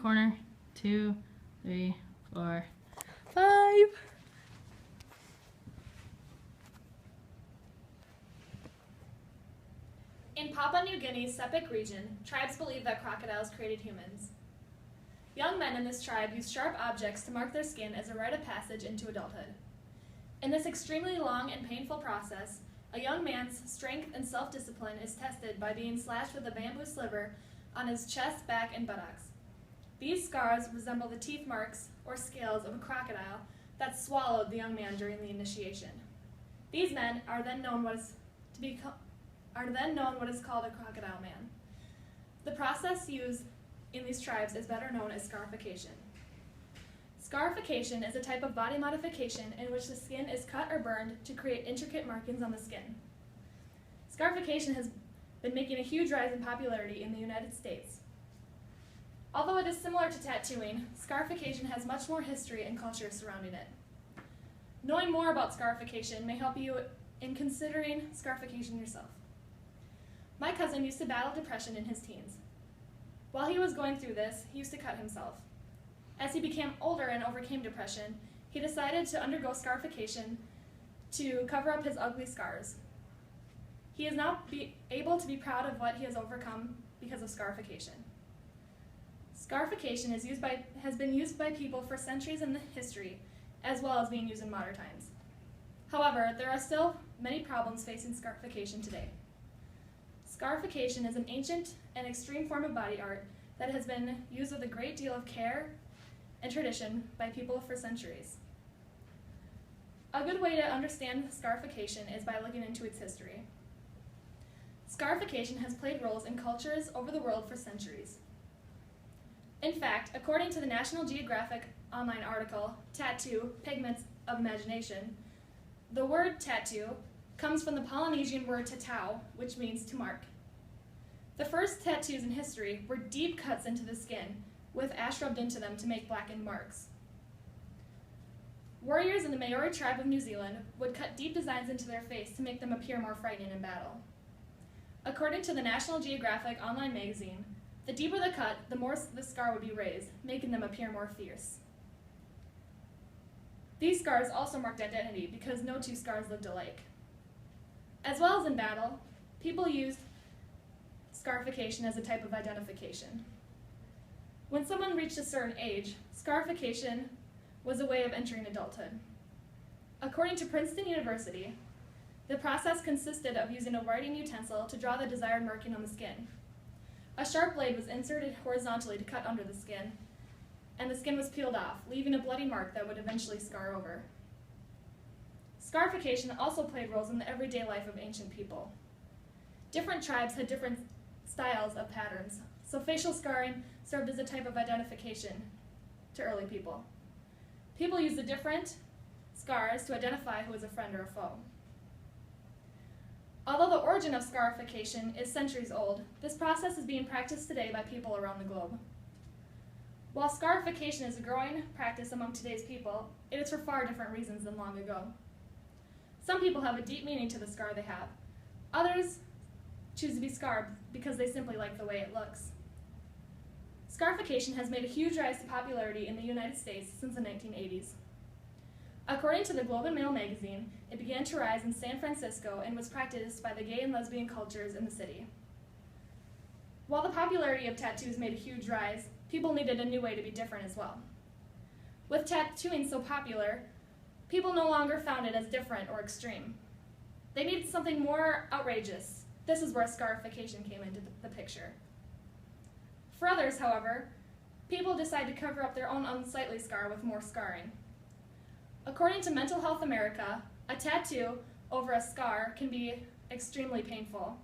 corner. 2, 3, 4, 5. In Papua New Guinea's Sepik region, tribes believe that crocodiles created humans. Young men in this tribe use sharp objects to mark their skin as a rite of passage into adulthood. In this extremely long and painful process, a young man's strength and self-discipline is tested by being slashed with a bamboo sliver on his chest, back, and buttocks. These scars resemble the teeth marks or scales of a crocodile that swallowed the young man during the initiation. These men are then known what is called a crocodile man. The process used in these tribes is better known as scarification. Scarification is a type of body modification in which the skin is cut or burned to create intricate markings on the skin. Scarification has been making a huge rise in popularity in the United States. Although it is similar to tattooing, scarification has much more history and culture surrounding it. Knowing more about scarification may help you in considering scarification yourself. My cousin used to battle depression in his teens. While he was going through this, he used to cut himself. As he became older and overcame depression, he decided to undergo scarification to cover up his ugly scars. He is now able to be proud of what he has overcome because of scarification. Scarification has been used by people for centuries in history, as well as being used in modern times. However, there are still many problems facing scarification today. Scarification is an ancient and extreme form of body art that has been used with a great deal of care and tradition by people for centuries. A good way to understand scarification is by looking into its history. Scarification has played roles in cultures over the world for centuries. In fact, according to the National Geographic online article, Tattoo, Pigments of Imagination, the word tattoo comes from the Polynesian word tatau, which means to mark. The first tattoos in history were deep cuts into the skin, with ash rubbed into them to make blackened marks. Warriors in the Maori tribe of New Zealand would cut deep designs into their face to make them appear more frightening in battle. According to the National Geographic online magazine, the deeper the cut, the more the scar would be raised, making them appear more fierce. These scars also marked identity because no two scars looked alike. As well as in battle, people used scarification as a type of identification. When someone reached a certain age, scarification was a way of entering adulthood. According to Princeton University, the process consisted of using a writing utensil to draw the desired marking on the skin. A sharp blade was inserted horizontally to cut under the skin, and the skin was peeled off, leaving a bloody mark that would eventually scar over. Scarification also played roles in the everyday life of ancient people. Different tribes had different styles of patterns, so facial scarring served as a type of identification to early people. People used the different scars to identify who was a friend or a foe. Although the origin of scarification is centuries old, this process is being practiced today by people around the globe. While scarification is a growing practice among today's people, it is for far different reasons than long ago. Some people have a deep meaning to the scar they have. Others choose to be scarred because they simply like the way it looks. Scarification has made a huge rise to popularity in the United States since the 1980s. According to the Globe and Mail magazine, it began to rise in San Francisco and was practiced by the gay and lesbian cultures in the city. While the popularity of tattoos made a huge rise, people needed a new way to be different as well. With tattooing so popular, people no longer found it as different or extreme. They needed something more outrageous. This is where scarification came into the picture. For others, however, people decide to cover up their own unsightly scar with more scarring. According to Mental Health America, a tattoo over a scar can be extremely painful.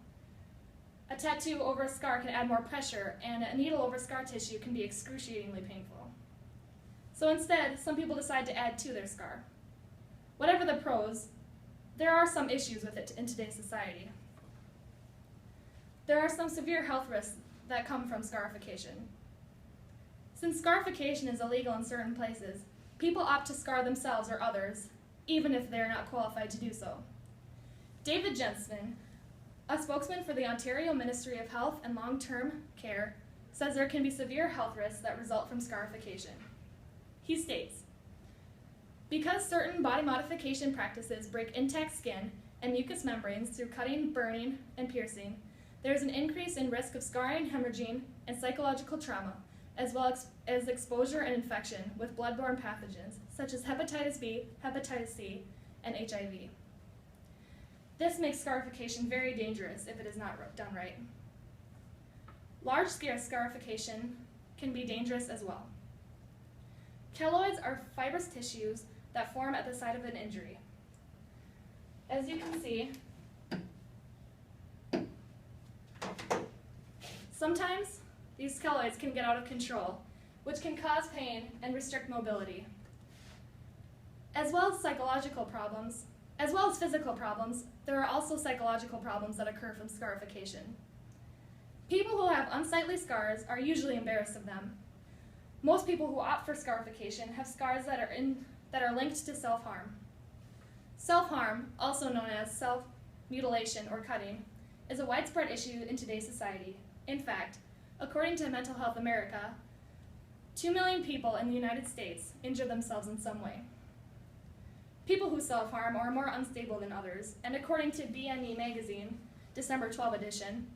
A tattoo over a scar can add more pressure, and a needle over scar tissue can be excruciatingly painful. So instead, some people decide to add to their scar. Whatever the pros, there are some issues with it in today's society. There are some severe health risks that come from scarification. Since scarification is illegal in certain places, people opt to scar themselves or others, even if they are not qualified to do so. David Jensen, a spokesman for the Ontario Ministry of Health and Long-Term Care, says there can be severe health risks that result from scarification. He states, because certain body modification practices break intact skin and mucous membranes through cutting, burning, and piercing, there is an increase in risk of scarring, hemorrhaging, and psychological trauma, as well as exposure and infection with bloodborne pathogens such as hepatitis B, hepatitis C, and HIV. This makes scarification very dangerous if it is not done right. Large-scale scarification can be dangerous as well. Keloids are fibrous tissues that form at the site of an injury. As you can see, sometimes these keloids can get out of control, which can cause pain and restrict mobility. As well as psychological problems, as well as physical problems, there are also psychological problems that occur from scarification. People who have unsightly scars are usually embarrassed of them. Most people who opt for scarification have scars that are linked to self-harm. Self-harm, also known as self-mutilation or cutting, is a widespread issue in today's society. In fact, according to Mental Health America, 2 million people in the United States injure themselves in some way. People who self-harm are more unstable than others, and according to BME magazine, December 12 edition,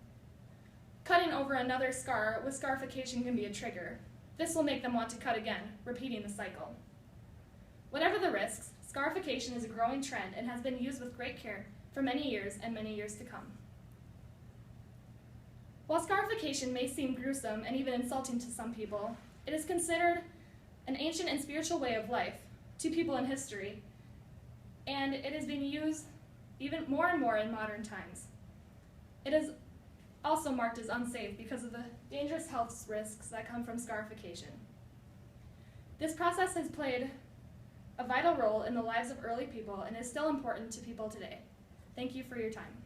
cutting over another scar with scarification can be a trigger. This will make them want to cut again, repeating the cycle. Whatever the risks, scarification is a growing trend and has been used with great care for many years and many years to come. While scarification may seem gruesome and even insulting to some people, it is considered an ancient and spiritual way of life to people in history, and it has been used even more and more in modern times. It is also marked as unsafe because of the dangerous health risks that come from scarification. This process has played a vital role in the lives of early people and is still important to people today. Thank you for your time.